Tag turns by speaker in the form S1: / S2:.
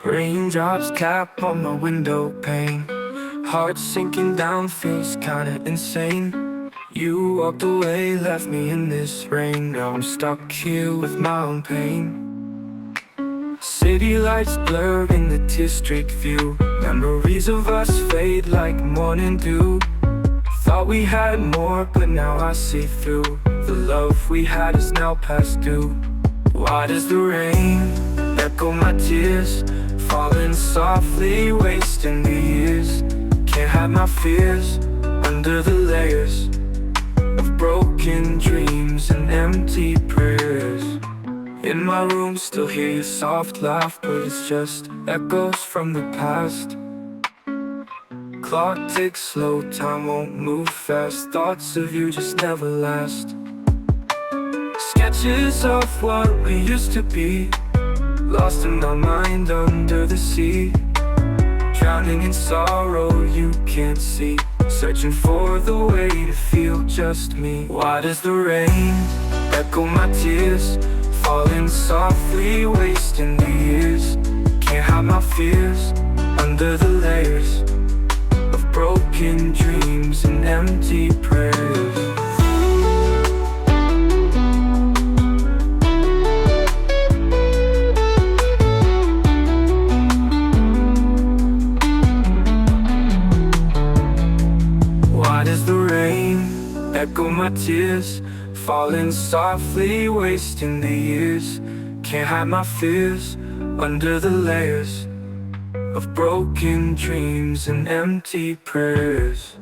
S1: Raindrops cap on my window pane, heart sinking down, feels kinda insane. You walked away, left me in this rain. Now I'm stuck here with my own pain. City lights blur in the tear-streaked view. Memories of us fade like morning dew. Thought we had more, but now I see through. The love we had is now past due. Why does the rain echo my tears, falling softly, wasting the years? Can't hide my fears under the layers of broken dreams and empty prayers. In my room, still hear your soft laugh, but it's just echoes from the past. Clock ticks slow, time won't move fast. Thoughts of you just never last. Sketches of what we used to be, lost in our mind under the sea. Drowning in sorrow you can't see, searching for the way to feel just me. Why does the rain echo my tears, falling softly, wasting the years? Can't hide my fears under the layers of broken dreams and empty prayers. Why does the rain echo my tears, falling softly, wasting the years? Can't hide my fears under the layers of broken dreams and empty prayers.